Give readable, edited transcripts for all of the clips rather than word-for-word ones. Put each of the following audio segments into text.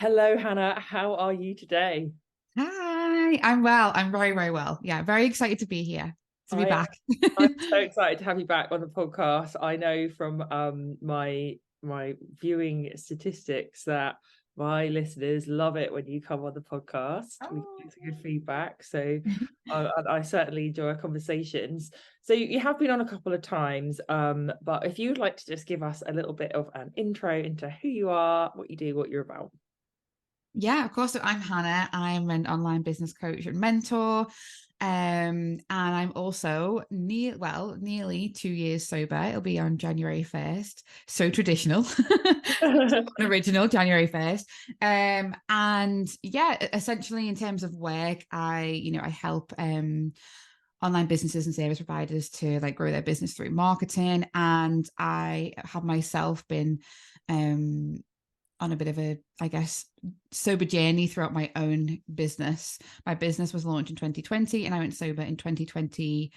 Hello, Hannah. How are you today? Hi, I'm well. I'm very, very well. Yeah, very excited to be here, to be I back. I'm so excited to have you back on the podcast. I know from my viewing statistics that my listeners love it when you come on the podcast. We get some good Oh. feedback, so I certainly enjoy our conversations. So you have been on a couple of times, but if you'd like to just give us a little bit of an intro into who you are, what you do, what you're about. Yeah, of course. So I'm Hannah. I'm an online business coach and mentor. And I'm also nearly 2 years sober. It'll be on January 1st. So traditional. Original January 1st. And yeah, essentially in terms of work, I help online businesses and service providers to like grow their business through marketing. And I have myself been on a bit of a, I guess, sober journey throughout my own business. My business was launched in 2020 and I went sober in 2020.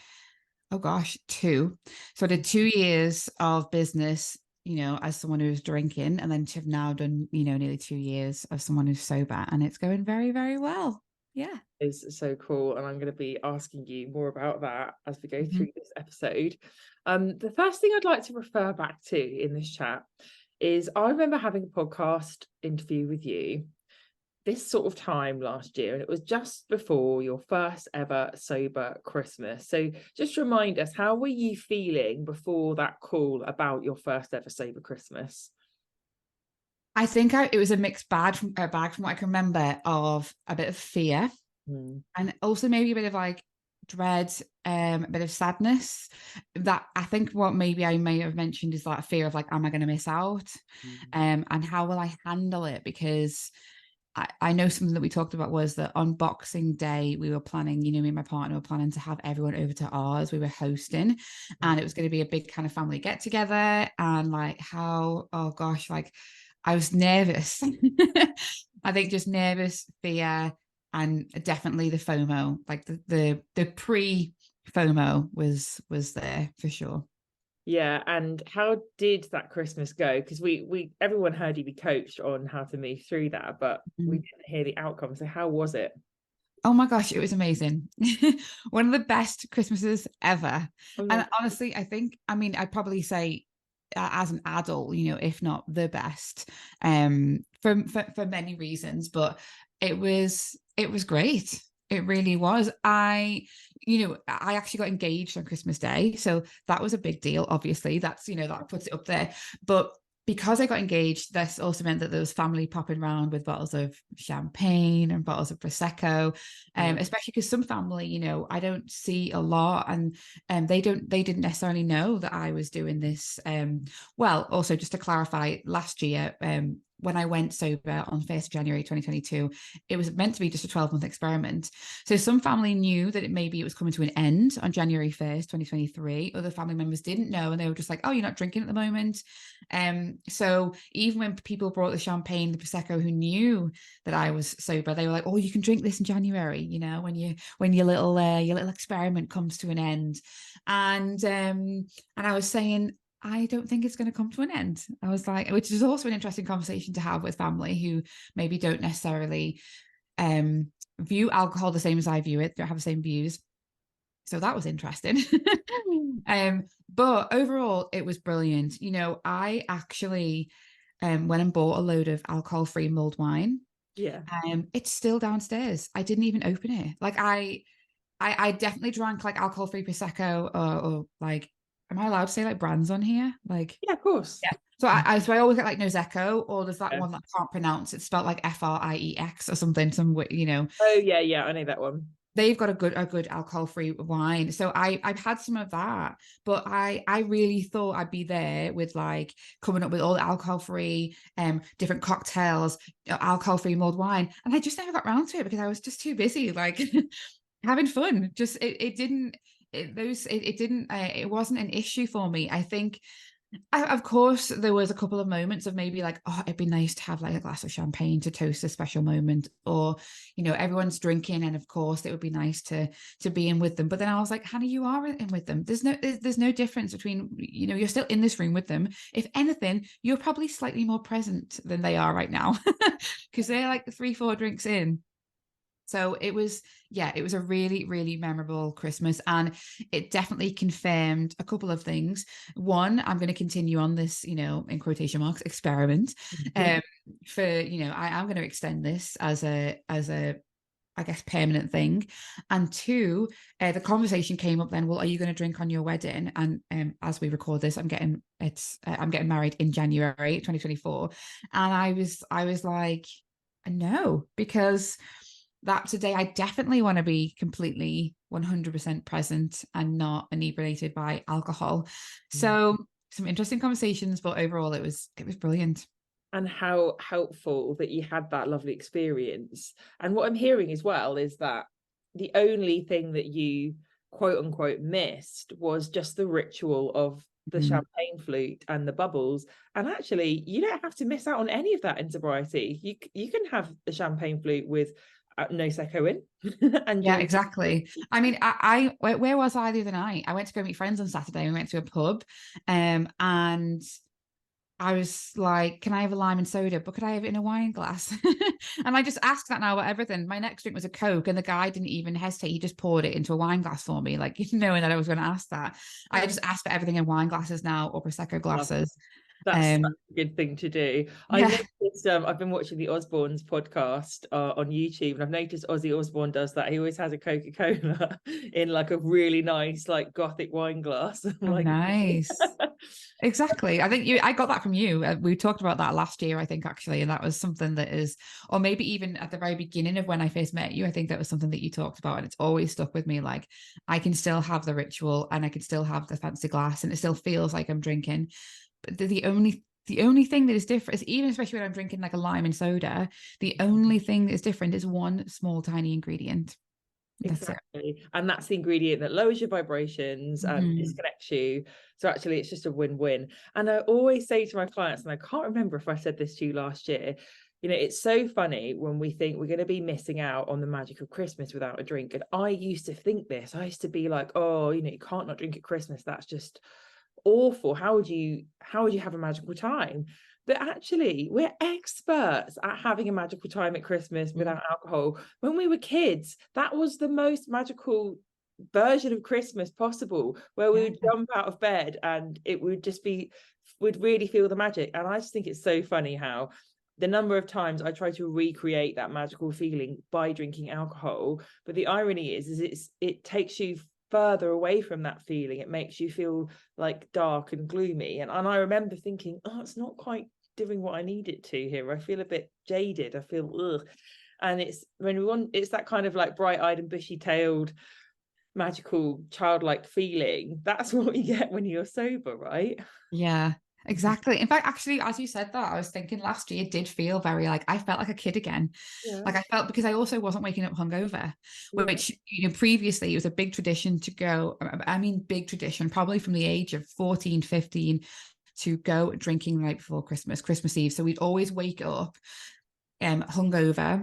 Oh gosh, two. So I did 2 years of business, as someone who was drinking, and then to have now done, nearly 2 years of someone who's sober, and it's going very, very well. Yeah. Is so cool, and I'm going to be asking you more about that as we go Mhm. through this episode. The first thing I'd like to refer back to in this chat is I remember having a podcast interview with you this sort of time last year, and it was just before your first ever sober Christmas. So just remind us, how were you feeling before that call about your first ever sober Christmas? I think it was a mixed bag from what I can remember, of a bit of fear Mm. and also maybe a bit of like dread, a bit of sadness. That I think what maybe I may have mentioned is like fear of like, am I going to miss out? Mm. And how will I handle it? Because I know something that we talked about was that on Boxing Day, we were planning, me and my partner were planning to have everyone over to ours. We were hosting, and it was going to be a big kind of family get together. And like, oh gosh, like I was nervous. I think just nervous, fear, and definitely the FOMO, like the pre FOMO was there for sure. Yeah, and how did that Christmas go? Because we everyone heard you be coached on how to move through that, but we Mhm. didn't hear the outcome. So how was it? Oh my gosh, it was amazing. One of the best Christmases ever. Oh my And honestly, I mean, I'd probably say as an adult, if not the best, for many reasons, but it was great. It really was. I actually got engaged on Christmas Day. So that was a big deal. Obviously, that puts it up there. But because I got engaged, this also meant that there was family popping around with bottles of champagne and bottles of prosecco, God. especially because some family, I don't see a lot, and they didn't necessarily know that I was doing this. Well, also just to clarify, last year, when I went sober on 1st January 2022, it was meant to be just a 12-month experiment. So some family knew that maybe it was coming to an end on January 1st, 2023. Other family members didn't know, and they were just like, oh, you're not drinking at the moment. So even when people brought the champagne, the prosecco, who knew that I was sober, they were like, "Oh, you can drink this in January, when your little experiment comes to an end." And I was saying, I don't think it's going to come to an end. I was like, which is also an interesting conversation to have with family who maybe don't necessarily view alcohol the same as I view it, don't have the same views. So that was interesting. But overall, it was brilliant. I actually went and bought a load of alcohol-free mulled wine. Yeah. It's still downstairs. I didn't even open it. Like I definitely drank like alcohol-free prosecco, or like, am I allowed to say like brands on here? Like, Yeah, of course. yeah. So I always get like Nosecco, or there's that Yeah. one that I can't pronounce. It's spelled like Friex or something. Oh yeah, yeah, I know that one. They've got a good alcohol free wine. So I've had some of that, but I really thought I'd be there with like coming up with all the alcohol free different cocktails, alcohol free mulled wine, and I just never got around to it because I was just too busy like having fun. Just it didn't it wasn't an issue for me. I think Of course, there was a couple of moments of maybe like, oh, it'd be nice to have like a glass of champagne to toast a special moment, or, you know, everyone's drinking, and of course, it would be nice to be in with them. But then I was like, Hannah, you are in with them. There's no difference between, you know, you're still in this room with them. If anything, you're probably slightly more present than they are right now, because they're like 3-4 drinks in. So it was, yeah, it was a really, really memorable Christmas. And it definitely confirmed a couple of things. One, I'm going to continue on this, you know, in quotation marks, experiment. For, you know, I am going to extend this as a, I guess, permanent thing. And two, the conversation came up then, well, are you going to drink on your wedding? And as we record this, I'm getting married in January 2024. And I was like, no, because that's a day I definitely want to be completely 100% present and not inebriated by alcohol. So some interesting conversations, but overall it was brilliant. And how helpful that you had that lovely experience. And what I'm hearing as well is that the only thing that you quote unquote missed was just the ritual of the champagne flute and the bubbles. And actually, you don't have to miss out on any of that in sobriety. You can have the champagne flute with no secco in. And yeah, exactly. I mean, I where was I the other night? I went to go meet friends on Saturday. We went to a pub, and I was like, can I have a lime and soda? But could I have it in a wine glass? And I just asked that now about everything. My next drink was a Coke, and the guy didn't even hesitate. He just poured it into a wine glass for me, like knowing that I was going to ask that. I just asked for everything in wine glasses now, or Prosecco glasses. That's such a good thing to do. I Yeah. noticed, I've been watching the Osbournes podcast on YouTube, and I've noticed Ozzy Osbourne does that. He always has a Coca-Cola in like a really nice, like gothic wine glass. Oh, Like, nice. Exactly. I think I got that from you. We talked about that last year, I think, actually. And that was something that is, or maybe even at the very beginning of when I first met you, I think that was something that you talked about. And it's always stuck with me. Like, I can still have the ritual and I can still have the fancy glass, and it still feels like I'm drinking. But the only thing that is different is, even especially when I'm drinking like a lime and soda, the only thing that is different is one small tiny ingredient. That's exactly. And that's the ingredient that lowers your vibrations and disconnects you. So actually it's just a win-win. And I always say to my clients, and I can't remember if I said this to you last year, you know, it's so funny when we think we're going to be missing out on the magic of Christmas without a drink. And I used to think this. I used to be like, oh, you know, you can't not drink at Christmas. That's just awful. How would you have a magical time? But actually, we're experts at having a magical time at Christmas without alcohol. When we were kids, that was the most magical version of Christmas possible, where we would jump out of bed and it would just be, would really feel the magic. And I just think it's so funny how the number of times I try to recreate that magical feeling by drinking alcohol. But the irony is it takes you further away from that feeling. It makes you feel like dark and gloomy. And I remember thinking, oh, it's not quite doing what I need it to here. I feel a bit jaded. I feel ugh. And it's when we want, it's that kind of like bright-eyed and bushy-tailed, magical, childlike feeling. That's what you get when you're sober, right? Yeah, exactly. In fact, actually, as you said that, I was thinking last year did feel very like I felt like a kid again. Like I felt, because I also wasn't waking up hungover, which, you know, previously it was a big tradition to go. I mean, big tradition, probably from the age of 14, 15 to go drinking the night before Christmas Eve. So we'd always wake up hungover.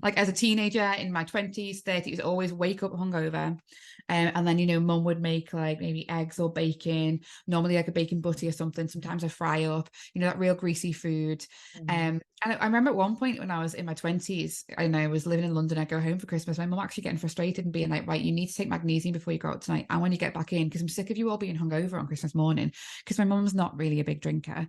Like as a teenager in my 20s, 30s, always wake up hungover. And then, you know, mum would make like maybe eggs or bacon, normally like a bacon butty or something. Sometimes I fry up, you know, that real greasy food. And I remember at one point when I was in my 20s and I was living in London, I go home for Christmas, my mum actually getting frustrated and being like, right, you need to take magnesium before you go out tonight and when you get back in, because I'm sick of you all being hungover on Christmas morning, because my mum's not really a big drinker.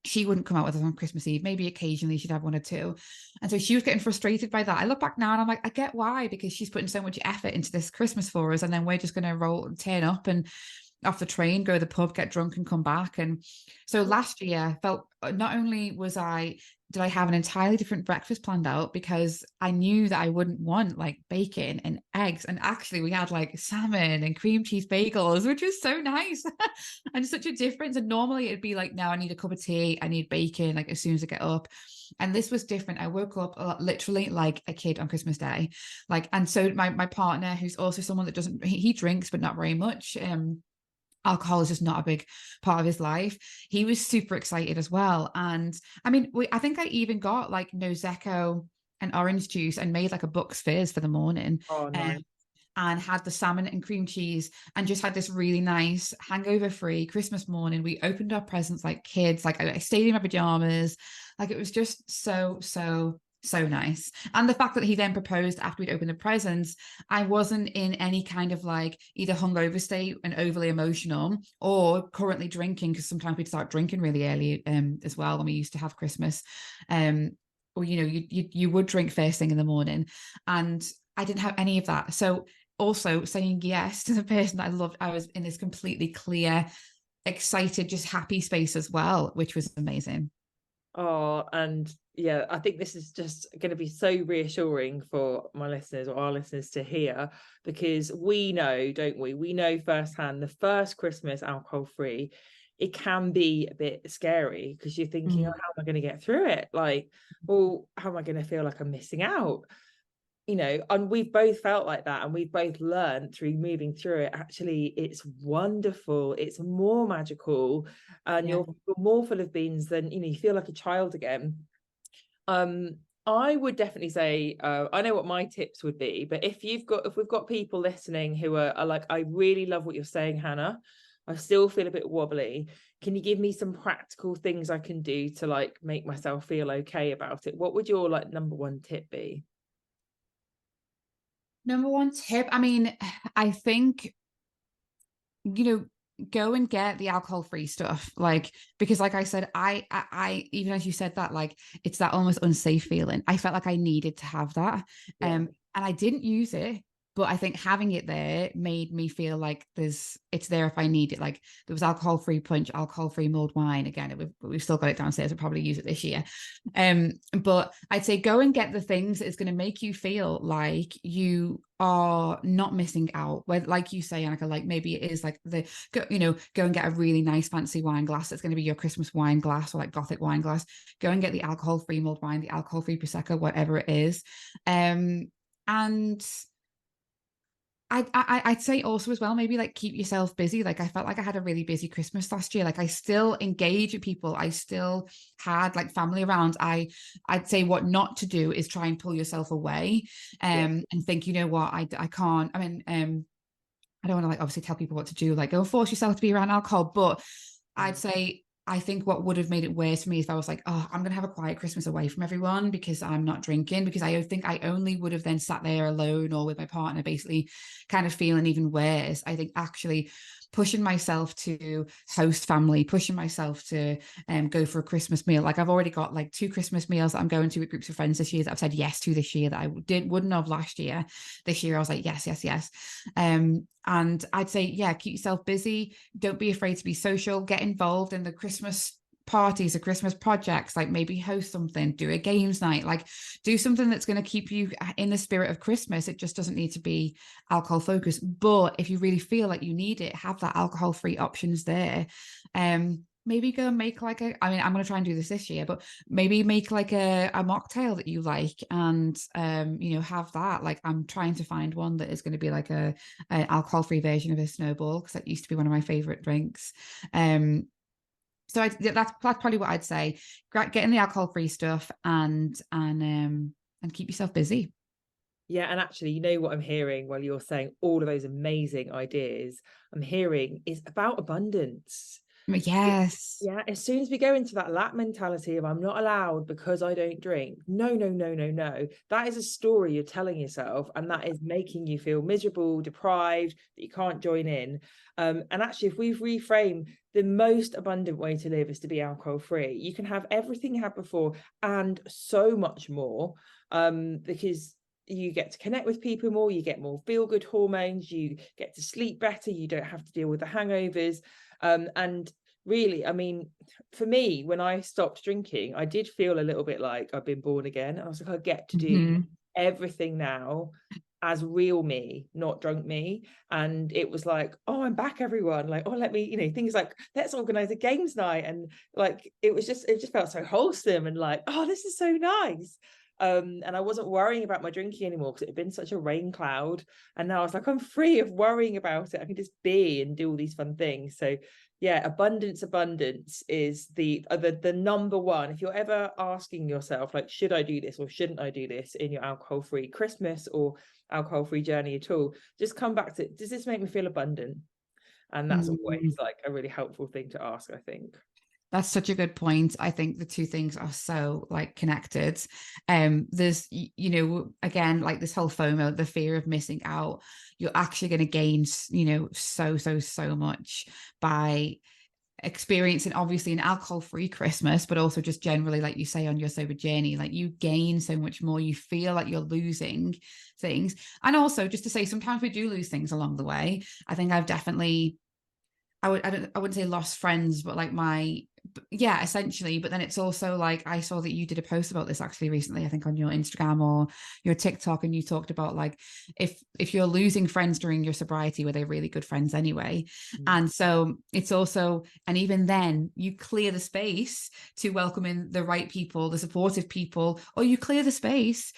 She wouldn't come out with us on Christmas Eve. Maybe occasionally she'd have one or two. And so she was getting frustrated by that. I look back now and I'm like, I get why, because she's putting so much effort into this Christmas for us. And then we're just going to turn up and off the train, go to the pub, get drunk and come back. And so last year I felt, not only did I have an entirely different breakfast planned out, because I knew that I wouldn't want like bacon and eggs. And actually we had like salmon and cream cheese bagels, which was so nice and such a difference. And normally it'd be like, now I need a cup of tea, I need bacon, like as soon as I get up. And this was different. I woke up literally like a kid on Christmas Day. Like, and so my partner, who's also someone that he drinks, but not very much. alcohol is just not a big part of his life. He was super excited as well. And I mean, I think I even got like Prosecco and orange juice and made like a Bucks Fizz for the morning. Oh, Um, nice. and had the salmon and cream cheese and just had this really nice hangover free Christmas morning. We opened our presents like kids, like I stayed in my pajamas. Like it was just so nice. And the fact that he then proposed after we'd opened the presents, I wasn't in any kind of like either hungover state and overly emotional or currently drinking, because sometimes we'd start drinking really early as well when we used to have Christmas. Or you would drink first thing in the morning, and I didn't have any of that. So also saying yes to the person that I loved, I was in this completely clear, excited, just happy space as well, which was amazing. Oh, and yeah, I think this is just going to be so reassuring for my listeners or our listeners to hear, because we know, don't we? We know firsthand the first Christmas alcohol free, it can be a bit scary because you're thinking, oh, how am I going to get through it? Like, well, how am I going to feel like I'm missing out? And we've both felt like that, and we've both learned through moving through it, actually it's wonderful, it's more magical, and Yeah. you're more full of beans than you feel like a child again. I would definitely say, I know what my tips would be, but if we've got people listening who are like, I really love what you're saying, Hannah, I still feel a bit wobbly, can you give me some practical things I can do to like make myself feel okay about it? What would your like number one tip be? Number one tip, I mean, I think, go and get the alcohol free stuff. Like, because like I said, I even as you said that, like it's that almost unsafe feeling. I felt like I needed to have that. Yeah. And I didn't use it, but I think having it there made me feel like it's there if I need it. Like there was alcohol free punch, alcohol free mulled wine. Again, we've still got it downstairs. We'll probably use it this year. But I'd say go and get the things that is going to make you feel like you are not missing out. Where, like you say, Anneka, like maybe it is like go and get a really nice fancy wine glass that's going to be your Christmas wine glass, or like Gothic wine glass. Go and get the alcohol free mulled wine, the alcohol free prosecco, whatever it is. And I'd say also as well, maybe like keep yourself busy. Like I felt like I had a really busy Christmas last year. Like I still engage with people. I still had like family around. I'd say what not to do is try and pull yourself away, and think, you know what, I can't. I mean, I don't want to like obviously tell people what to do, like go force yourself to be around alcohol. But I'd say I think what would have made it worse for me is if I was like, oh, I'm going to have a quiet Christmas away from everyone because I'm not drinking, because I think I only would have then sat there alone or with my partner, basically kind of feeling even worse. I think actually pushing myself to host family, pushing myself to go for a Christmas meal. Like I've already got like 2 Christmas meals that I'm going to with groups of friends this year that I've said yes to this year that I wouldn't have last year. This year I was like, yes. And I'd say, yeah, keep yourself busy. Don't be afraid to be social. Get involved in the Christmas parties or Christmas projects, like maybe host something, do a games night, like do something that's going to keep you in the spirit of Christmas. It just doesn't need to be alcohol focused. But if you really feel like you need it, have that alcohol free options there. Maybe go and make like I'm going to try and do this year, but maybe make like a mocktail that you like, and have that. Like I'm trying to find one that is going to be like a alcohol free version of a snowball, because that used to be one of my favorite drinks. So that's probably what I'd say. Getting the alcohol free stuff and keep yourself busy. Yeah, and actually, what I'm hearing while you're saying all of those amazing ideas, I'm hearing is about abundance. Yes. Yeah, as soon as we go into that lap mentality of I'm not allowed because I don't drink, no. That is a story you're telling yourself, and that is making you feel miserable, deprived, that you can't join in. And actually, if we've reframed, the most abundant way to live is to be alcohol free. You can have everything you had before and so much more, because you get to connect with people more, you get more feel-good hormones, you get to sleep better, you don't have to deal with the hangovers. And really, I mean, for me, when I stopped drinking, I did feel a little bit like I've been born again. I was like, I get to do everything now as real me, not drunk me. And it was like, oh, I'm back, everyone. Like, oh, let me, things like, let's organize a games night. And like, it just felt so wholesome and like, oh, this is so nice. And I wasn't worrying about my drinking anymore because it had been such a rain cloud. And now I was like, I'm free of worrying about it. I can just be and do all these fun things. So yeah, abundance is the number one. If you're ever asking yourself, like, should I do this or shouldn't I do this in your alcohol-free Christmas or alcohol-free journey at all, just come back to, does this make me feel abundant? And that's always like a really helpful thing to ask, I think. That's such a good point. I think the two things are so like connected. There's, you know, again, like this whole FOMO, the fear of missing out. You're actually going to gain, you know, so much by experiencing obviously an alcohol-free Christmas, but also just generally, like you say, on your sober journey, like you gain so much more. You feel like you're losing things. And also just to say, sometimes we do lose things along the way. I think I've definitely, I wouldn't say lost friends, but like yeah, essentially. But then it's also like, I saw that you did a post about this actually recently, I think on your Instagram or your TikTok, and you talked about like, if you're losing friends during your sobriety, were they really good friends anyway? And so it's also, and even then you clear the space to welcome in the right people, the supportive people, or you clear the space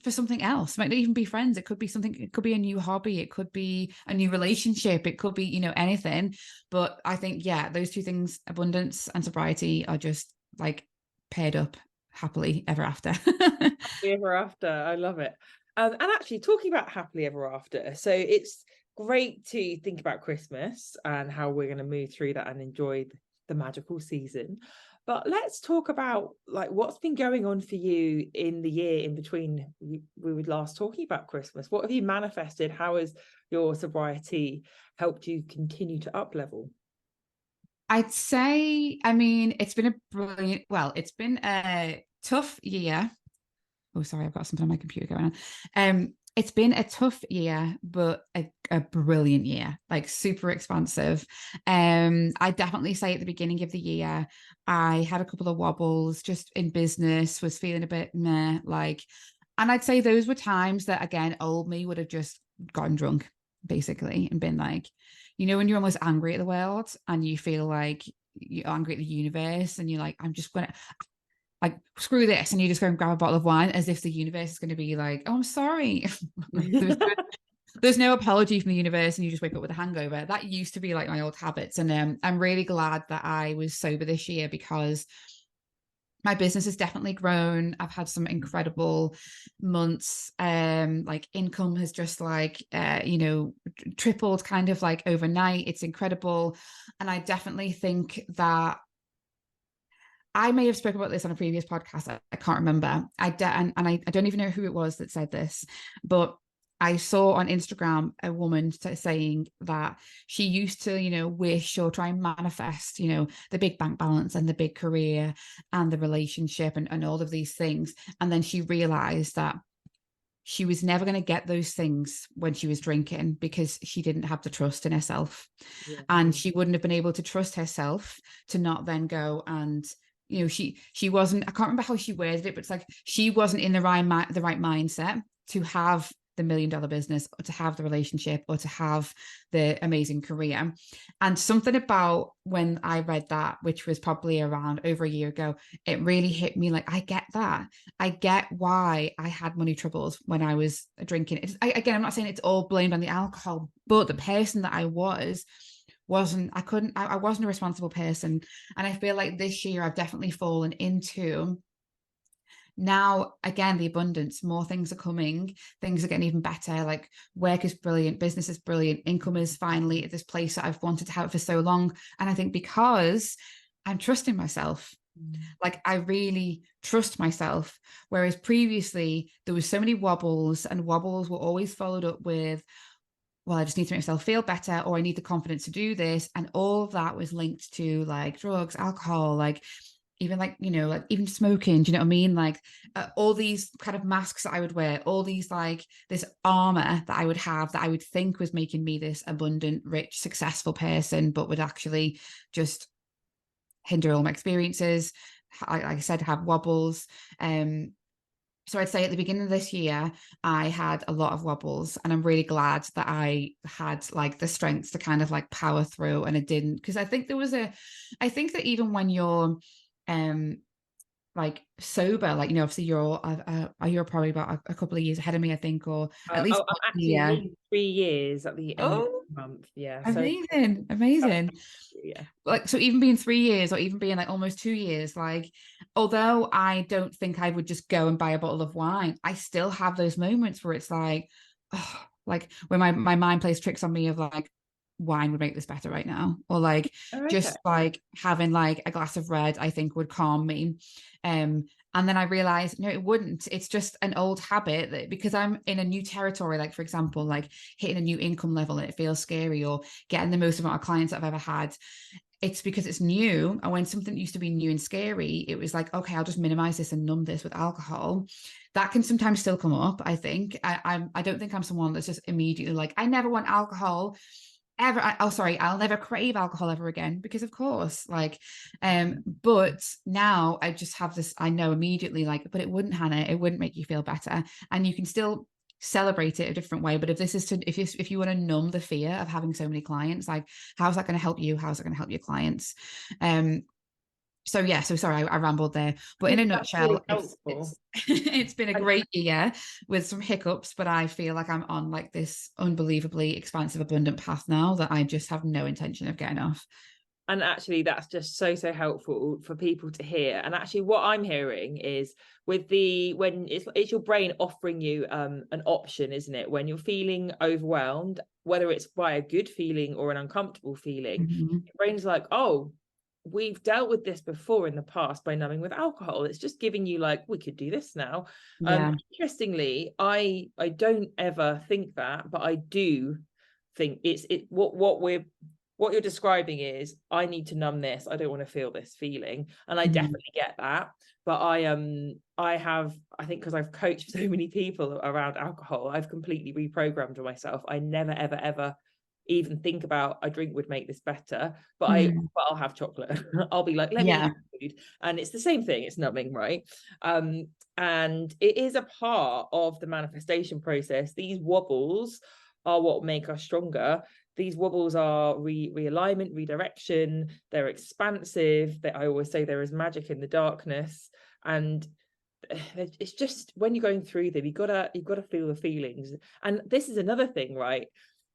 for something else. It might not even be friends. It could be something, it could be a new hobby. It could be a new relationship. It could be, you know, anything. But I think, yeah, those two things, abundance and sobriety, are just like paired up happily ever after. Happily ever after. I love it. And actually talking about happily ever after. So it's great to think about Christmas and how we're going to move through that and enjoy the magical season. But let's talk about like what's been going on for you in the year in between we were last talking about Christmas. What have you manifested? How has your sobriety helped you continue to up level? I'd say, I mean, it's been it's been a tough year. Oh, sorry, I've got something on my computer going on. It's been a tough year, but a brilliant year, like super expansive. I definitely say at the beginning of the year, I had a couple of wobbles just in business, was feeling a bit meh, like, and I'd say those were times that, again, old me would have just gotten drunk, basically, and been like, you know, when you're almost angry at the world and you feel like you're angry at the universe and you're like, I'm just going to, like, screw this, and you just go and grab a bottle of wine as if the universe is going to be like, oh, I'm sorry. there's no apology from the universe, and you just wake up with a hangover. That used to be like my old habits. And I'm really glad that I was sober this year, because my business has definitely grown. I've had some incredible months. Like income has just like, you know, tripled kind of like overnight. It's incredible. And I definitely think that I may have spoken about this on a previous podcast. I can't remember. I don't even know who it was that said this, but I saw on Instagram a woman saying that she used to, you know, wish or try and manifest, you know, the big bank balance and the big career and the relationship and all of these things. And then she realized that she was never going to get those things when she was drinking, because she didn't have the trust in herself. Yeah. And she wouldn't have been able to trust herself to not then go and, you know, she wasn't, I can't remember how she worded it, but it's like she wasn't in the right mindset to have the $1 million business, or to have the relationship, or to have the amazing career. And something about when I read that, which was probably around over a year ago, it really hit me like, I get that. I get why I had money troubles when I was drinking. Again, I'm not saying it's all blamed on the alcohol, but the person that I wasn't a responsible person. And I feel like this year I've definitely fallen into, now again, the abundance, more things are coming, things are getting even better. Like work is brilliant, business is brilliant, income is finally at this place that I've wanted to have for so long. And I think because I'm trusting myself, like I really trust myself. Whereas previously there was so many wobbles, and wobbles were always followed up with, well, I just need to make myself feel better, or I need the confidence to do this. And all of that was linked to like drugs, alcohol, like even like, you know, like even smoking, do you know what I mean? Like all these kind of masks that I would wear, all these like this armor that I would have that I would think was making me this abundant, rich, successful person, but would actually just hinder all my experiences. Like I said, have wobbles. So I'd say at the beginning of this year, I had a lot of wobbles, and I'm really glad that I had like the strength to kind of like power through, and it didn't, because I think that even when you're like sober, like, you know, obviously you're probably about a couple of years ahead of me, I think, or at least I'm actually yeah. nearly 3 years at the end of Oh, the month. Yeah, so amazing. yeah. Like, so even being 3 years or even being like almost 2 years, like, although I don't think I would just go and buy a bottle of wine, I still have those moments where it's like, oh, like when my mind plays tricks on me of like, wine would make this better right now, or like Oh, okay. just like having like a glass of red I think would calm me. And then I realized, no, it wouldn't. It's just an old habit that, because I'm in a new territory, like for example, like hitting a new income level and it feels scary, or getting the most amount of clients that I've ever had, it's because it's new. And when something used to be new and scary, it was like, okay, I'll just minimize this and numb this with alcohol. That can sometimes still come up, I think. I don't think I'm someone that's just immediately like, I never want alcohol ever. I'll never crave alcohol ever again, because of course, like, but now I just have this, I know immediately, like, but it wouldn't, Hannah, it wouldn't make you feel better. And you can still celebrate it a different way. But if this is to, if you want to numb the fear of having so many clients, like, how's that going to help you? How's it going to help your clients? So yeah, so sorry, I rambled there, but in a That's really nutshell, helpful. it's been a And great year with some hiccups, but I feel like I'm on like this unbelievably expansive, abundant path now that I just have no intention of getting off. And actually, that's just so helpful for people to hear. And actually, what I'm hearing is with when it's your brain offering you an option, isn't it? When you're feeling overwhelmed, whether it's by a good feeling or an uncomfortable feeling, your brain's like, oh, we've dealt with this before in the past by numbing with alcohol. It's just giving you like, we could do this now. Yeah, Interestingly, I don't ever think that, but I do think what you're describing is, I need to numb this. I don't want to feel this feeling. And I definitely get that. But I think because I've coached so many people around alcohol, I've completely reprogrammed myself. I never, ever, ever even think about a drink would make this better, but I'll have chocolate. I'll be like, let me eat food. And it's the same thing, it's numbing, right? And it is a part of the manifestation process. These wobbles are what make us stronger. These wobbles are realignment, redirection. They're expansive. I always say there is magic in the darkness. And it's just, when you're going through them, you've got to feel the feelings. And this is another thing, right?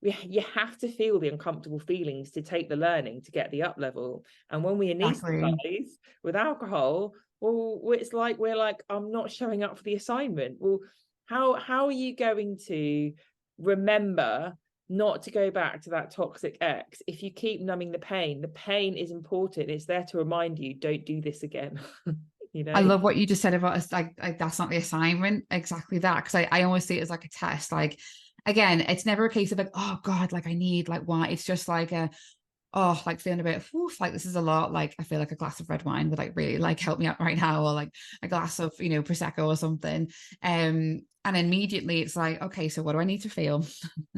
You have to feel the uncomfortable feelings to take the learning, to get the up level. And when we anesthetize with alcohol, well, it's like we're like, I'm not showing up for the assignment. Well, how are you going to remember not to go back to that toxic ex if you keep numbing the pain? The pain is important. It's there to remind you, don't do this again. I love what you just said about us, like that's not the assignment, exactly that, because I always see it as like a test. Like, again, it's never a case of like, oh god, like I need like wine. It's just like oh, like feeling a bit, oof, like this is a lot. Like I feel like a glass of red wine would like really like help me out right now, or like a glass of, you know, prosecco or something. And immediately it's like, okay, so what do I need to feel?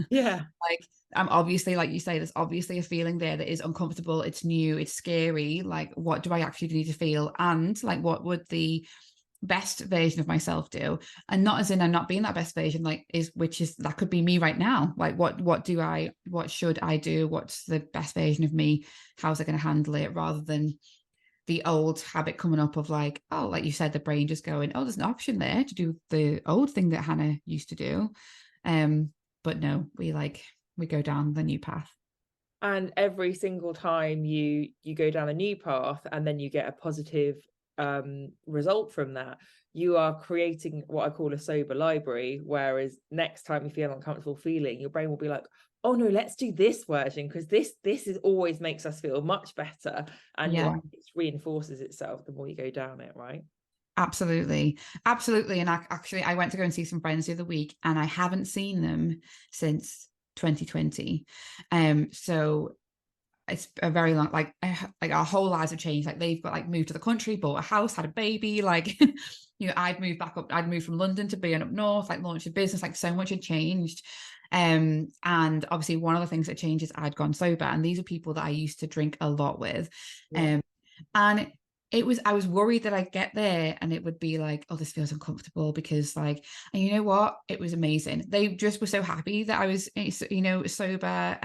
Yeah. Like, I'm obviously, like you say, there's obviously a feeling there that is uncomfortable, it's new, it's scary. Like, what do I actually need to feel? And like, what would the best version of myself do? And not as in I'm not being that best version, like, that could be me right now. Like, what should I do? What's the best version of me? How's I going to handle it? Rather than the old habit coming up of like, oh, like you said, the brain just going, oh, there's an option there to do the old thing that Hannah used to do. But no, we go down the new path. And every single time you go down a new path and then you get a positive result from that, you are creating what I call a sober library. Whereas next time you feel uncomfortable feeling, your brain will be like, oh no, let's do this version, because this is always makes us feel much better. And Yeah, it reinforces itself the more you go down it, right? absolutely. And I went to go and see some friends the other week, and I haven't seen them since 2020. So it's a very long, like our whole lives have changed. Like, they've got like moved to the country, bought a house, had a baby. Like, you know, I'd moved from London to being up north, like launched a business. Like, so much had changed. And obviously one of the things that changed is I'd gone sober, and these are people that I used to drink a lot with. And I was worried that I'd get there and it would be like, oh, this feels uncomfortable, because like, and you know what? It was amazing. They just were so happy that I was, you know, sober.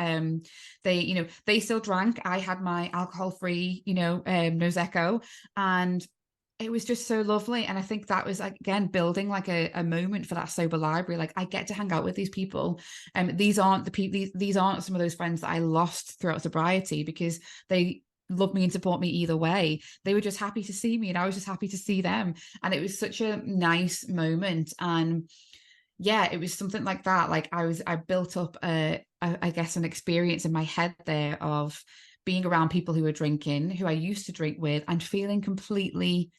They still drank. I had my alcohol-free, Prosecco, and it was just so lovely. And I think that was, like, again, building like a moment for that sober library. Like, I get to hang out with these people. And these aren't the people, these aren't some of those friends that I lost throughout sobriety, because they love me and support me either way. They were just happy to see me, and I was just happy to see them. And it was such a nice moment. And yeah, it was something like that. Like, I built up I guess an experience in my head there of being around people who were drinking, who I used to drink with, and feeling completely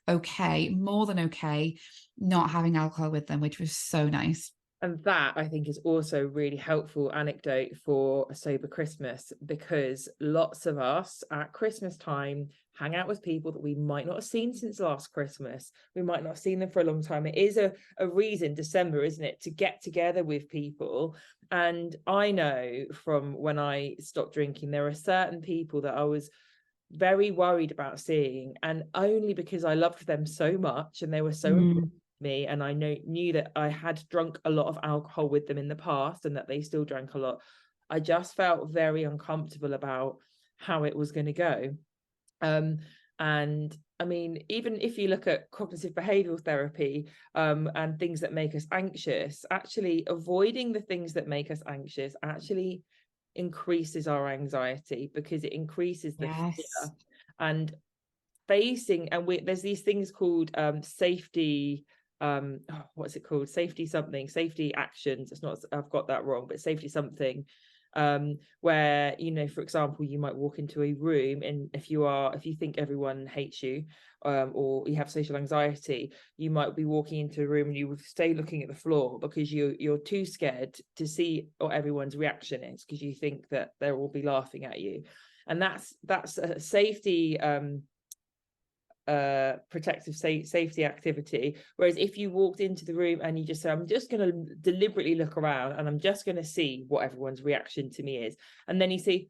okay, more than okay, not having alcohol with them, which was so nice. And that, I think, is also a really helpful anecdote for a sober Christmas, because lots of us at Christmas time hang out with people that we might not have seen since last Christmas. We might not have seen them for a long time. It is a reason, December, isn't it, to get together with people. And I know from when I stopped drinking, there are certain people that I was very worried about seeing, and only because I loved them so much and they were so important me, and I knew that I had drunk a lot of alcohol with them in the past and that they still drank a lot, I just felt very uncomfortable about how it was going to go. And I mean, even if you look at cognitive behavioral therapy, and things that make us anxious, actually avoiding the things that make us anxious actually increases our anxiety, because it increases the fear. And facing, and there's these things called safety, what's it called, safety actions. It's not, I've got that wrong, but safety something, where, you know, for example, you might walk into a room, and if you think everyone hates you, or you have social anxiety, you might be walking into a room and you would stay looking at the floor because you're too scared to see what everyone's reaction is, because you think that they'll all be laughing at you. And that's a safety, protective safety activity. Whereas if you walked into the room and you just say, I'm just going to deliberately look around and I'm just going to see what everyone's reaction to me is, and then you see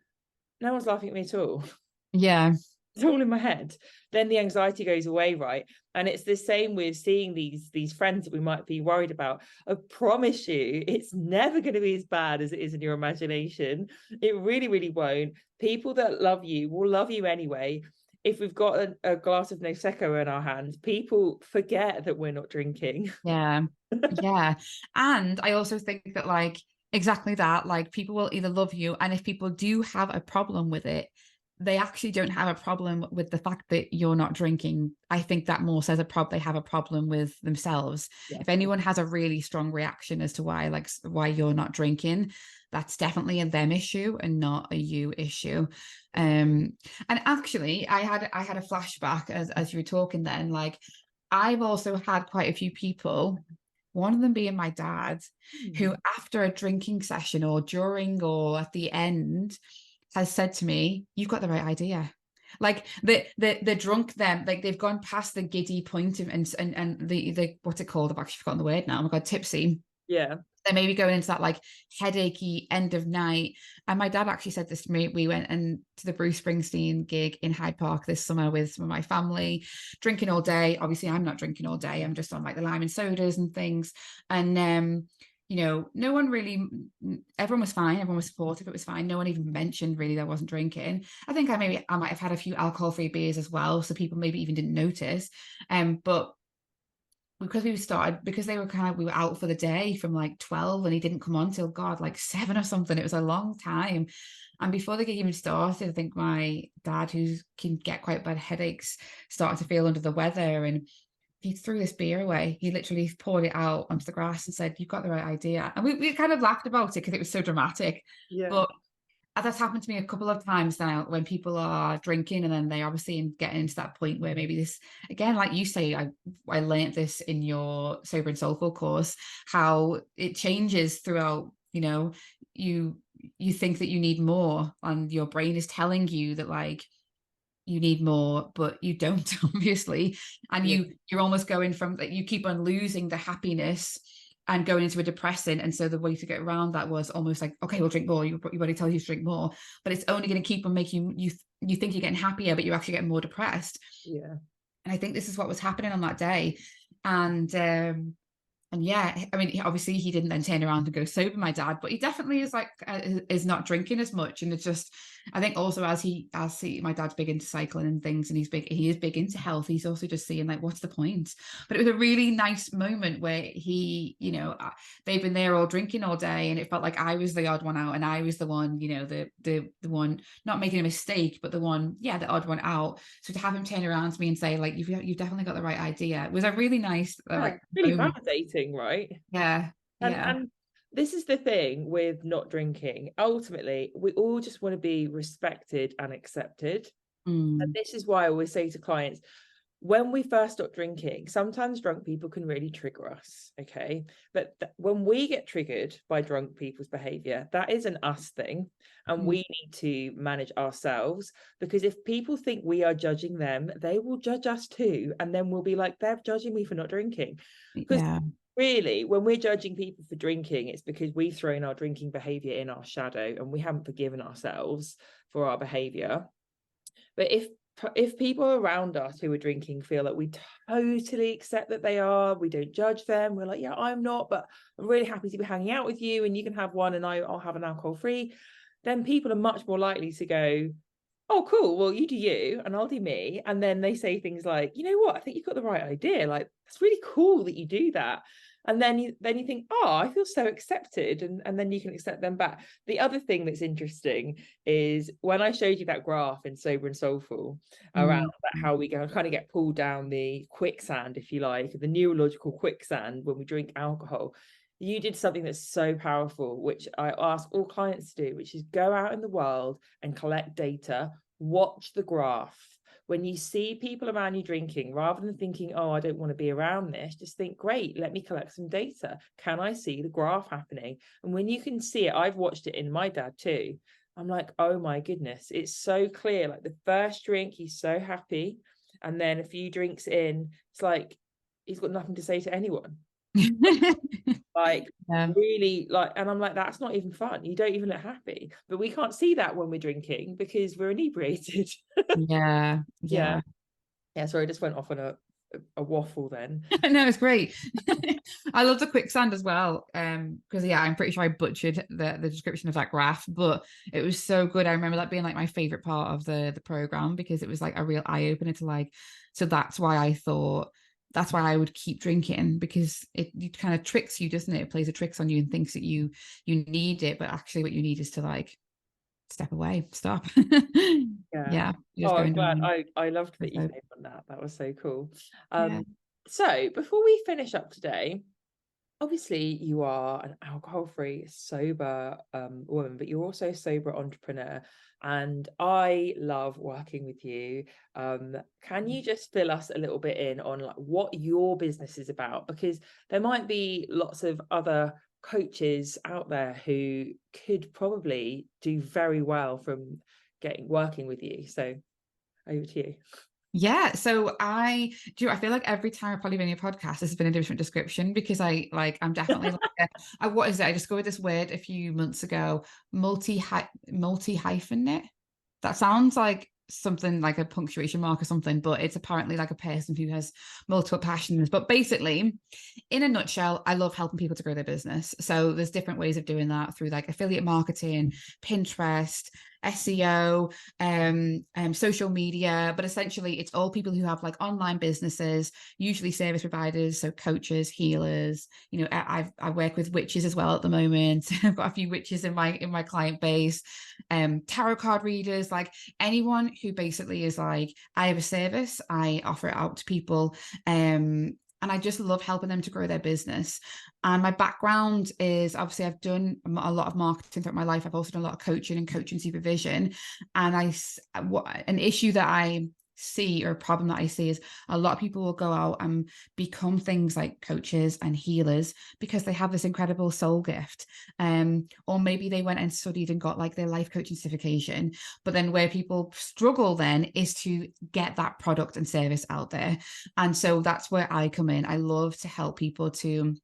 no one's laughing at me at all, it's all in my head, then the anxiety goes away, right? And it's the same with seeing these friends that we might be worried about. I promise you, it's never going to be as bad as it is in your imagination. It really, really won't. People that love you will love you anyway. If we've got a glass of Prosecco in our hand, people forget that we're not drinking. Yeah. And I also think that, like, exactly that, like, people will either love you, and if people do have a problem with it, they actually don't have a problem with the fact that you're not drinking. I think that more says they have a problem with themselves. If anyone has a really strong reaction as to why you're not drinking, that's definitely a them issue and not a you issue. And actually, I had a flashback as you were talking then. Like, I've also had quite a few people, one of them being my dad, who after a drinking session or during or at the end has said to me, you've got the right idea. Like, the drunk them, like, they've gone past the giddy point of, and the what's it called? I've actually forgotten the word now. Oh my God, tipsy. Yeah. They're maybe going into that, like, headachy end of night. And my dad actually said this to me. We went to the Bruce Springsteen gig in Hyde Park this summer with some of my family, drinking all day. Obviously, I'm not drinking all day. I'm just on, like, the lime and sodas and things. And you know, no one really, everyone was fine. Everyone was supportive. It was fine. No one even mentioned really that I wasn't drinking. I think I might have had a few alcohol-free beers as well, so people maybe even didn't notice. But because we were out for the day from like 12, and he didn't come on till, God, like 7 or something. It was a long time. And before the gig even started, I think my dad, who can get quite bad headaches, started to feel under the weather, and he threw this beer away. He literally poured it out onto the grass and said, you've got the right idea. And we kind of laughed about it because it was so dramatic. But that's happened to me a couple of times now, when people are drinking and then they obviously getting into that point where maybe this, again, like you say, I learned this in your Sober and Soulful course, how it changes throughout. You know, you think that you need more, and your brain is telling you that, like, you need more, but you don't, obviously. And you're almost going from, like, you keep on losing the happiness and going into a depressant. And so the way to get around that was almost like, okay, we'll drink more. Your body tells you to drink more, but it's only going to keep on making you think you're getting happier, but you're actually getting more depressed. And I think this is what was happening on that day. And And yeah, I mean, obviously he didn't then turn around and go sober, my dad, but he definitely is like is not drinking as much. And it's just, I think also my dad's big into cycling and things, and he is big into health. He's also just seeing like, what's the point? But it was a really nice moment where he, you know, they've been there all drinking all day, and it felt like I was the odd one out, and I was the one, you know, the one not making a mistake, but the one, yeah, the odd one out. So to have him turn around to me and say like, you've definitely got the right idea, was a really nice like Really moment. validating, right? Yeah. Yeah. And this is the thing with not drinking. Ultimately, we all just want to be respected and accepted. And Mm. this is why I always say to clients, when we first stop drinking, sometimes drunk people can really trigger us, okay? But when we get triggered by drunk people's behavior, that is an us thing, and we need to manage ourselves, because if people think we are judging them, they will judge us too, and then we'll be like, they're judging me for not drinking. Because Yeah. really, when we're judging people for drinking, it's because we've thrown our drinking behavior in our shadow and we haven't forgiven ourselves for our behavior. But if people around us who are drinking feel that we totally accept that they are, we don't judge them, we're like, yeah, I'm not, but I'm really happy to be hanging out with you, and you can have one and I'll have an alcohol free, then people are much more likely to go, oh, cool, well, you do you and I'll do me. And then they say things like, you know what, I think you've got the right idea, like it's really cool that you do that. And then you think, oh, I feel so accepted, and then you can accept them back. The other thing that's interesting is when I showed you that graph in Sober and Soulful around how we kind of get pulled down the quicksand, if you like, the neurological quicksand when we drink alcohol. You did something that's so powerful, which I ask all clients to do, which is go out in the world and collect data, watch the graph. When you see people around you drinking, rather than thinking, oh, I don't want to be around this, just think, great, let me collect some data. Can I see the graph happening? And when you can see it, I've watched it in my dad too. I'm like, oh my goodness, it's so clear. Like the first drink, he's so happy. And then a few drinks in, it's like he's got nothing to say to anyone. Like Yeah. really, like, and I'm like, that's not even fun, you don't even look happy. But we can't see that when we're drinking because we're inebriated. Yeah. Yeah. Yeah. Sorry, I just went off on a waffle then. No, it's great. I love the quicksand as well. Because yeah, I'm pretty sure I butchered the description of that graph, but it was so good. I remember that being like my favorite part of the program, because it was like a real eye-opener to like, so that's why I would keep drinking, because it kind of tricks you, doesn't it? It plays a tricks on you and thinks that you need it, but actually what you need is to like step away, stop. Yeah. You're just Oh, I'm going glad. down. I loved that you So, came on that. That was so cool. yeah. So before we finish up today, obviously you are an alcohol-free, sober woman, but you're also a sober entrepreneur, and I love working with you. Can you just fill us a little bit in on like what your business is about? Because there might be lots of other coaches out there who could probably do very well from working with you. So over to you. Yeah, so I feel like every time I've probably been in your podcast, this has been a different description, because I'm definitely like what is it? I discovered this word a few months ago, multi hyphenate. That sounds like something like a punctuation mark or something, but it's apparently like a person who has multiple passions. But basically, in a nutshell, I love helping people to grow their business. So there's different ways of doing that through like affiliate marketing, Pinterest, SEO, social media, but essentially it's all people who have like online businesses, usually service providers, so coaches, healers. You know, I work with witches as well at the moment. I've got a few witches in my client base, tarot card readers, like anyone who basically is like, I have a service, I offer it out to people, and I just love helping them to grow their business. And my background is, obviously I've done a lot of marketing throughout my life. I've also done a lot of coaching and coaching supervision. And an issue that I see, or a problem that I see, is a lot of people will go out and become things like coaches and healers because they have this incredible soul gift. Or maybe they went and studied and got like their life coaching certification. But then where people struggle then is to get that product and service out there. And so that's where I come in. I love to help people to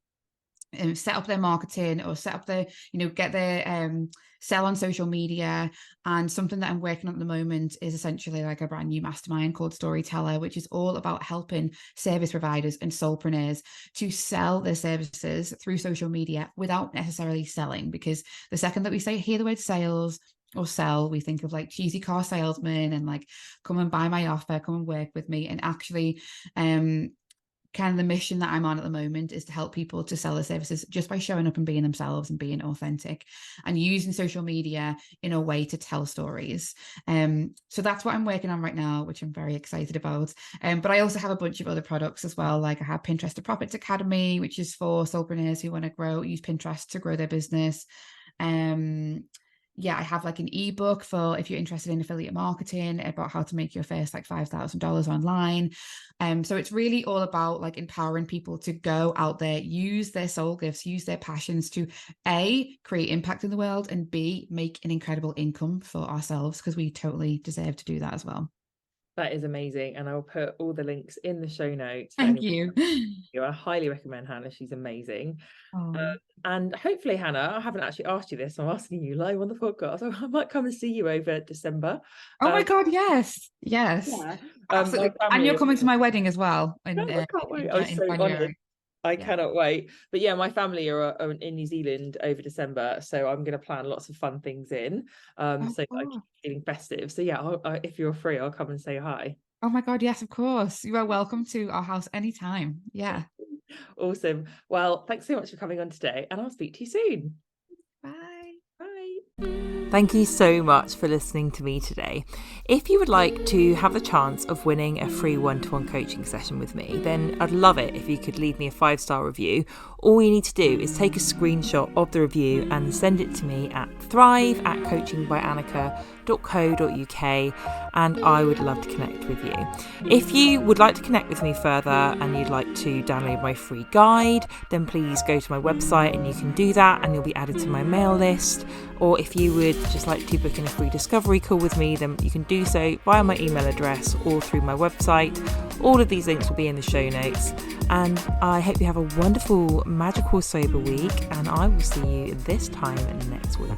set up their marketing or set up their, get their sell on social media. And something that I'm working on at the moment is essentially like a brand new mastermind called Storyteller, which is all about helping service providers and solopreneurs to sell their services through social media without necessarily selling. Because the second that we hear the word sales or sell, we think of like cheesy car salesman and like, come and buy my offer, come and work with me. And actually, kind of the mission that I'm on at the moment is to help people to sell their services just by showing up and being themselves and being authentic and using social media in a way to tell stories. So that's what I'm working on right now, which I'm very excited about. But I also have a bunch of other products as well. Like I have Pinterest to Profits Academy, which is for solopreneurs who want to use Pinterest to grow their business. I have like an ebook for if you're interested in affiliate marketing about how to make your first like $5,000 online. So it's really all about like empowering people to go out there, use their soul gifts, use their passions to A, create impact in the world, and B, make an incredible income for ourselves, because we totally deserve to do that as well. That is amazing. And I'll put all the links in the show notes. Thank you. I highly recommend Hannah. She's amazing. And hopefully, Hannah, I haven't actually asked you this. I'm asking you live on the podcast. So I might come and see you over December. Oh my God, yes. Yeah. Absolutely. And you're coming to my wedding as well. I can't wait. I was so honoured. I cannot wait. But yeah, my family are in New Zealand over December, so I'm going to plan lots of fun things in. So I keep feeling festive. So yeah, if you're free, I'll come and say hi. Oh my God, yes, of course. You are welcome to our house anytime. Yeah. Awesome. Well, thanks so much for coming on today, and I'll speak to you soon. Bye. Bye. Thank you so much for listening to me today. If you would like to have the chance of winning a free one-to-one coaching session with me, then I'd love it if you could leave me a 5-star review. All you need to do is take a screenshot of the review and send it to me at thrive@coachingbyanneka.co.uk, and I would love to connect with you. If you would like to connect with me further and you'd like to download my free guide, then please go to my website and you can do that, and you'll be added to my mail list. Or if you would just like to book in a free discovery call with me, then you can do so via my email address or through my website. All of these links will be in the show notes. And I hope you have a wonderful, magical, sober week, and I will see you this time next week.